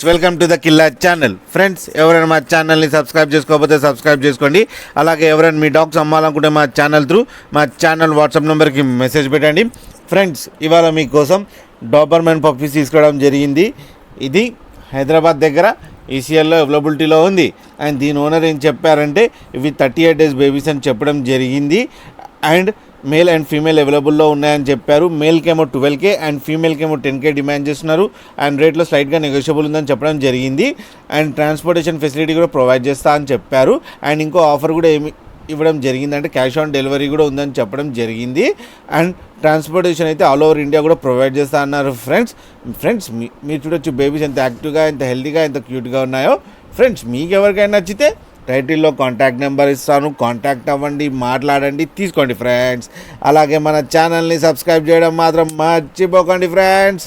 Welcome to the Killa channel. Friends, ఎవరైనా మా ఛానల్ని సబ్స్క్రైబ్ చేసుకోకపోతే సబ్స్క్రైబ్ చేసుకోండి. అలాగే ఎవరైనా మీ డాగ్స్ అమ్మాలనుకుంటే మా ఛానల్ త్రూ మా ఛానల్ వాట్సాప్ నెంబర్కి మెసేజ్ పెట్టండి. ఫ్రెండ్స్, ఇవాళ మీకోసం డాబర్మెన్ పప్పీస్ తీసుకోవడం జరిగింది. ఇది హైదరాబాద్ దగ్గర ఈసీఎల్లో అవైలబిలిటీలో ఉంది. అండ్ దీని ఓనర్ ఏం చెప్పారంటే ఇవి 38 days బేబీస్ అని చెప్పడం జరిగింది. అండ్ మేల్ అండ్ ఫీమేల్ అవైలబుల్లో ఉన్నాయని చెప్పారు. మేల్కేమో 12K అండ్ ఫీమేల్కేమో 10K డిమాండ్ చేస్తున్నారు. అండ్ రేట్లో స్లైట్గా నెగోషియబుల్ ఉందని చెప్పడం జరిగింది. అండ్ ట్రాన్స్పోర్టేషన్ ఫెసిలిటీ కూడా ప్రొవైడ్ చేస్తా అని చెప్పారు. అండ్ ఇంకో ఆఫర్ కూడా ఇవ్వడం జరిగింది, అంటే క్యాష్ ఆన్ డెలివరీ కూడా ఉందని చెప్పడం జరిగింది. అండ్ ట్రాన్స్పోర్టేషన్ అయితే ఆల్ ఓవర్ ఇండియా కూడా ప్రొవైడ్ చేస్తా అన్నారు. ఫ్రెండ్స్ మీరు చూడొచ్చు బేబీస్ ఎంత యాక్టివ్గా, ఎంత హెల్తీగా, ఎంత క్యూట్గా ఉన్నాయో. ఫ్రెండ్స్, మీకు ఎవరికైనా నచ్చితే టైటిల్లో కాంటాక్ట్ నెంబర్ ఇస్తాను, కాంటాక్ట్ అవ్వండి, మాట్లాడండి, తీసుకోండి ఫ్రెండ్స్. అలాగే మన ఛానల్ని సబ్స్క్రైబ్ చేయడం మాత్రం మర్చిపోకండి ఫ్రెండ్స్.